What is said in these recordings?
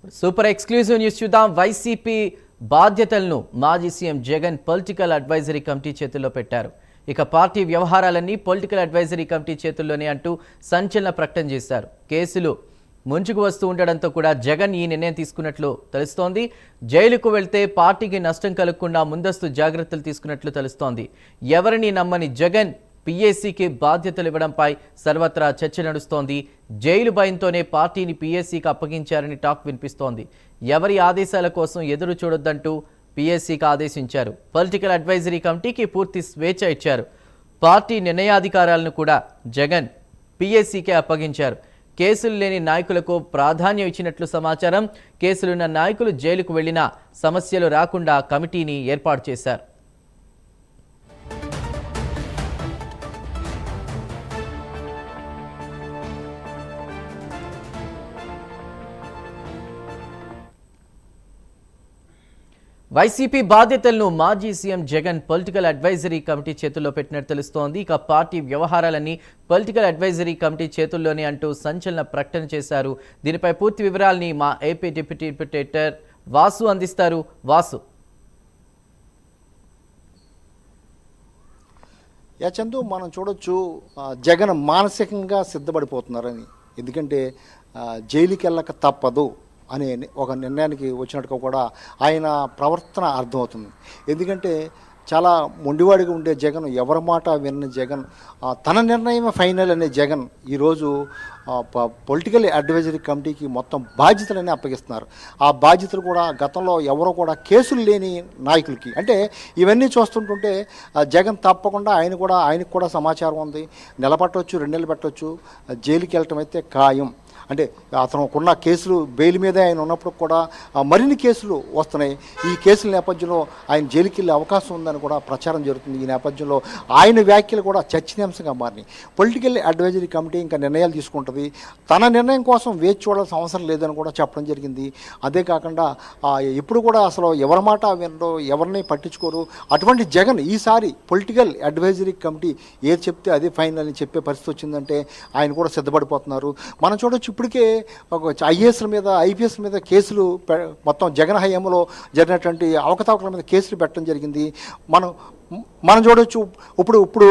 Super exclusive news చూద్దాం. YCP బాధ్యతలను మాజీ CM Jagan political advisory committee చేతుల్లో పెట్టారు. ఇక పార్టీ వ్యవహారాలన్నీ పొలిటికల్ అడ్వైజరీ కమిటీ చేతుల్లోనే అంటూ సంచలన ప్రకటన చేశారు. కేసులు ముంచుకు వస్తూ ఉండడంతో కూడా జగన్ ఈ నిర్ణయం తీసుకున్నట్లు తెలుస్తోంది. జైలుకు వెళ్తే పార్టీకి నష్టం కలగకుండా ముందస్తు జాగ్రత్తలు తీసుకున్నట్లు తెలుస్తోంది. ఎవరిని నమ్మని జగన్ పీఏసీకి బాధ్యతలు ఇవ్వడంపై సర్వత్రా చర్చ నడుస్తోంది. జైలు భయంతోనే పార్టీని పీఏసీకి అప్పగించారని టాక్ వినిపిస్తోంది. ఎవరి ఆదేశాల కోసం ఎదురు చూడొద్దంటూ పీఏసీకి ఆదేశించారు. పొలిటికల్ అడ్వైజరీ కమిటీకి పూర్తి స్వేచ్ఛ ఇచ్చారు. పార్టీ నిర్ణయాధికారాలను కూడా జగన్ పీఏసీకే అప్పగించారు. కేసులు లేని నాయకులకు ప్రాధాన్యం ఇచ్చినట్లు సమాచారం. కేసులున్న నాయకులు జైలుకు వెళ్లినా సమస్యలు రాకుండా కమిటీని ఏర్పాటు చేశారు. వైసీపీ బాధ్యతలను మాజీ CM Jagan political advisory committee చేతుల్లో పెట్టినట్టు తెలుస్తోంది. ఇక పార్టీ వ్యవహారాలన్నీ పొలిటికల్ అడ్వైజరీ కమిటీ చేతుల్లోనే అంటూ సంచలన ప్రకటన చేశారు. దీనిపై పూర్తి వివరాలని మా ఏపీ డిప్యూటీ ఎడిటర్ వాసు అందిస్తారు. వాసు. చందు, మనం చూడొచ్చు జగన్ మానసికంగా సిద్ధపడిపోతున్నారని. ఎందుకంటే జైలుకి వెళ్ళక తప్పదు అనే ఒక నిర్ణయానికి వచ్చినట్టుగా కూడా ఆయన ప్రవర్తన అర్థమవుతుంది. ఎందుకంటే చాలా మొండివాడిగా ఉండే జగన్, ఎవరి మాట విన్న జగన్, తన నిర్ణయమే ఫైనల్ అనే జగన్ ఈరోజు పొలిటికల్ అడ్వైజరీ కమిటీకి మొత్తం బాధ్యతలన్నీ అప్పగిస్తున్నారు. ఆ బాధ్యతలు కూడా గతంలో ఎవరో కూడా కేసులు లేని నాయకులకి, అంటే ఇవన్నీ చూస్తుంటుంటే జగన్ తప్పకుండా ఆయనకు కూడా సమాచారం ఉంది. నిలబట్టవచ్చు, 2 నెలలు పెట్టవచ్చు, జైలుకి వెళ్ళటం అయితే ఖాయం. అంటే అతనుకున్న కేసులు బెయిల్ మీదే ఆయన ఉన్నప్పుడు కూడా మరిన్ని కేసులు వస్తున్నాయి. ఈ కేసుల నేపథ్యంలో ఆయన జైలుకి వెళ్ళే అవకాశం ఉందని కూడా ప్రచారం జరుగుతుంది. ఈ నేపథ్యంలో ఆయన వ్యాఖ్యలు కూడా చర్చనీయాంశంగా మారినాయి. పొలిటికల్ అడ్వైజరీ కమిటీ ఇంకా నిర్ణయాలు తీసుకుంటుంది. తన నిర్ణయం కోసం వేచి చూడాల్సిన అవసరం లేదని కూడా చెప్పడం జరిగింది. అదే కాకుండా ఎప్పుడు కూడా అసలు ఎవరి మాట వినరు, ఎవరిని పట్టించుకోరు. అటువంటి జగన్ ఈసారి పొలిటికల్ అడ్వైజరీ కమిటీ ఏది చెప్తే అదే ఫైనల్ అని చెప్పే పరిస్థితి వచ్చిందంటే ఆయన కూడా సిద్ధపడిపోతున్నారు. మనం చూడొచ్చు, ఇప్పటికే ఐఏఎస్ల మీద, ఐపీఎస్ మీద కేసులు మొత్తం జగన్ హయాంలో జరిగినటువంటి అవకతవకల మీద కేసులు పెట్టడం జరిగింది. మనం చూడవచ్చు, ఇప్పుడు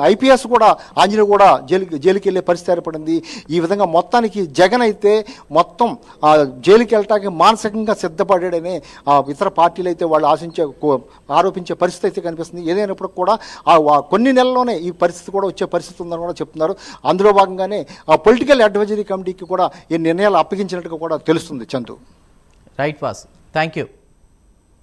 ఐపీఎస్ కూడా ఆంజనేయ కూడా జైలుకి వెళ్ళే పరిస్థితి ఏర్పడింది. ఈ విధంగా మొత్తానికి జగన్ అయితే మొత్తం జైలుకి వెళ్ళటానికి మానసికంగా సిద్ధపడాడని ఇతర పార్టీలు అయితే వాళ్ళు ఆరోపించే పరిస్థితి అయితే కనిపిస్తుంది. ఏదైనప్పుడు కూడా కొన్ని నెలల్లోనే ఈ పరిస్థితి కూడా వచ్చే పరిస్థితి ఉందని కూడా చెప్తున్నారు. అందులో భాగంగానే పొలిటికల్ అడ్వైజరీ కమిటీకి కూడా ఈ నిర్ణయాలు అప్పగించినట్టుగా కూడా తెలుస్తుంది. Chandu. Right was, thank you.